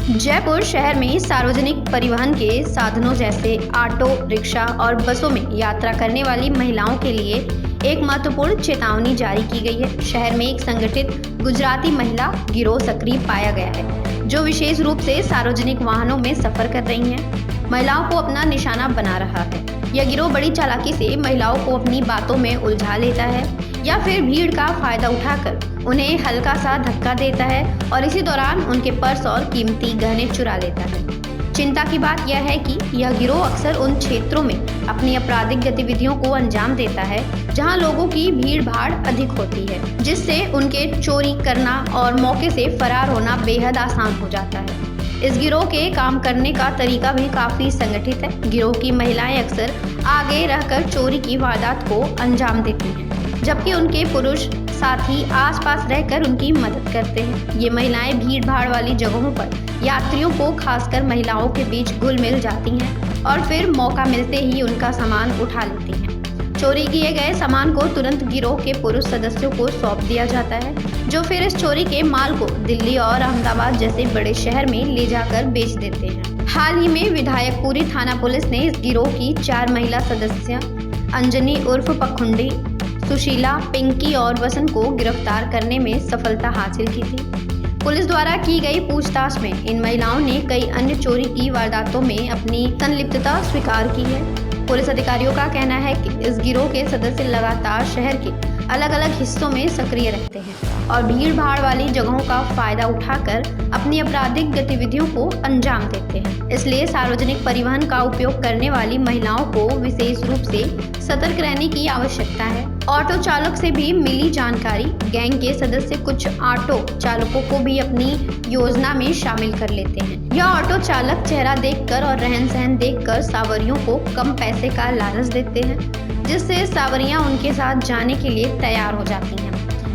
जयपुर शहर में सार्वजनिक परिवहन के साधनों जैसे ऑटो, रिक्शा और बसों में यात्रा करने वाली महिलाओं के लिए एक महत्वपूर्ण चेतावनी जारी की गई है। शहर में एक संगठित गुजराती महिला गिरोह सक्रिय पाया गया है, जो विशेष रूप से सार्वजनिक वाहनों में सफर कर रही हैं, महिलाओं को अपना निशाना बना रहा है। यह गिरोह बड़ी चालाकी से महिलाओं को अपनी बातों में उलझा लेता है या फिर भीड़ का फायदा उठाकर उन्हें हल्का सा धक्का देता है और इसी दौरान उनके पर्स और कीमती गहने चुरा लेता है। चिंता की बात यह है कि यह गिरोह अक्सर उन क्षेत्रों में अपनी आपराधिक गतिविधियों को अंजाम देता है जहां लोगों की भीड़ भाड़ अधिक होती है, जिससे उनके चोरी करना और मौके से फरार होना बेहद आसान हो जाता है। इस गिरोह के काम करने का तरीका भी काफी संगठित है। गिरोह की महिलाएं अक्सर आगे रहकर चोरी की वारदात को अंजाम देती हैं, जबकि उनके पुरुष साथी आसपास रहकर उनकी मदद करते हैं। ये महिलाएं भीड़ भाड़ वाली जगहों पर यात्रियों को, खासकर महिलाओं के बीच घुल मिल जाती हैं और फिर मौका मिलते ही उनका सामान उठा लेती हैं। चोरी किए गए सामान को तुरंत गिरोह के पुरुष सदस्यों को सौंप दिया जाता है, जो फिर इस चोरी के माल को दिल्ली और अहमदाबाद जैसे बड़े शहर में ले जाकर बेच देते हैं। हाल ही में विधायकपुरी थाना पुलिस ने इस गिरोह की 4 महिला सदस्य अंजनी उर्फ पखुंडी, सुशीला, पिंकी और वसंत को गिरफ्तार करने में सफलता हासिल की थी। पुलिस द्वारा की गई पूछताछ में इन महिलाओं ने कई अन्य चोरी की वारदातों में अपनी संलिप्तता स्वीकार की है। पुलिस अधिकारियों का कहना है कि इस गिरोह के सदस्य लगातार शहर के अलग अलग हिस्सों में सक्रिय रहते हैं और भीड़ भाड़ वाली जगहों का फायदा उठाकर अपनी आपराधिक गतिविधियों को अंजाम देते हैं। इसलिए सार्वजनिक परिवहन का उपयोग करने वाली महिलाओं को विशेष रूप से सतर्क रहने की आवश्यकता है। ऑटो चालक से भी मिली जानकारी, गैंग के सदस्य कुछ ऑटो चालकों को भी अपनी योजना में शामिल कर लेते हैं। यह ऑटो चालक चेहरा देखकर और रहन सहन देखकर सावरियों को कम पैसे का लालच देते हैं, जिससे सावरियां उनके साथ जाने के लिए तैयार हो जाती हैं।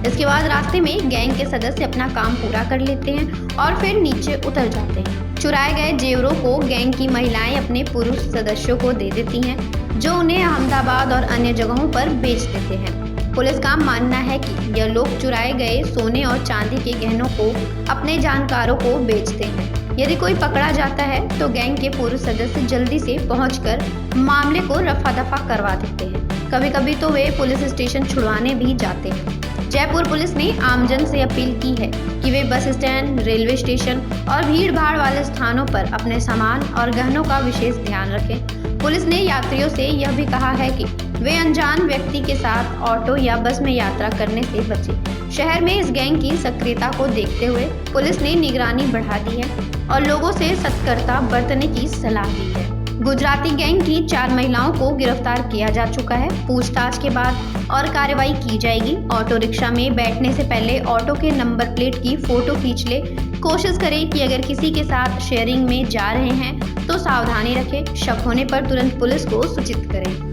इसके बाद रास्ते में गैंग के सदस्य अपना काम पूरा कर लेते हैं और फिर नीचे उतर जाते हैं। चुराए गए जेवरों को गैंग की महिलाएं अपने पुरुष सदस्यों को दे देती हैं, जो उन्हें अहमदाबाद और अन्य जगहों पर बेच देते हैं। पुलिस का मानना है कि यह लोग चुराए गए सोने और चांदी के गहनों को अपने जानकारों को बेचते हैं। यदि कोई पकड़ा जाता है तो गैंग के पुरुष सदस्य जल्दी से पहुंचकर मामले को रफा दफा करवा देते हैं। कभी कभी तो वे पुलिस स्टेशन छुड़वाने भी जाते हैं। जयपुर पुलिस ने आमजन से अपील की है कि वे बस स्टैंड, रेलवे स्टेशन और भीड़ भाड़ वाले स्थानों पर अपने सामान और गहनों का विशेष ध्यान रखें। पुलिस ने यात्रियों से यह भी कहा है कि वे अनजान व्यक्ति के साथ ऑटो या बस में यात्रा करने से बचें। शहर में इस गैंग की सक्रियता को देखते हुए पुलिस ने निगरानी बढ़ा दी है और लोगों से सतर्कता बरतने की सलाह दी है। गुजराती गैंग की 4 महिलाओं को गिरफ्तार किया जा चुका है। पूछताछ के बाद और कार्रवाई की जाएगी। ऑटो रिक्शा में बैठने से पहले ऑटो के नंबर प्लेट की फोटो खींच ले। कोशिश करें कि अगर किसी के साथ शेयरिंग में जा रहे हैं तो सावधानी रखें। शक होने पर तुरंत पुलिस को सूचित करें।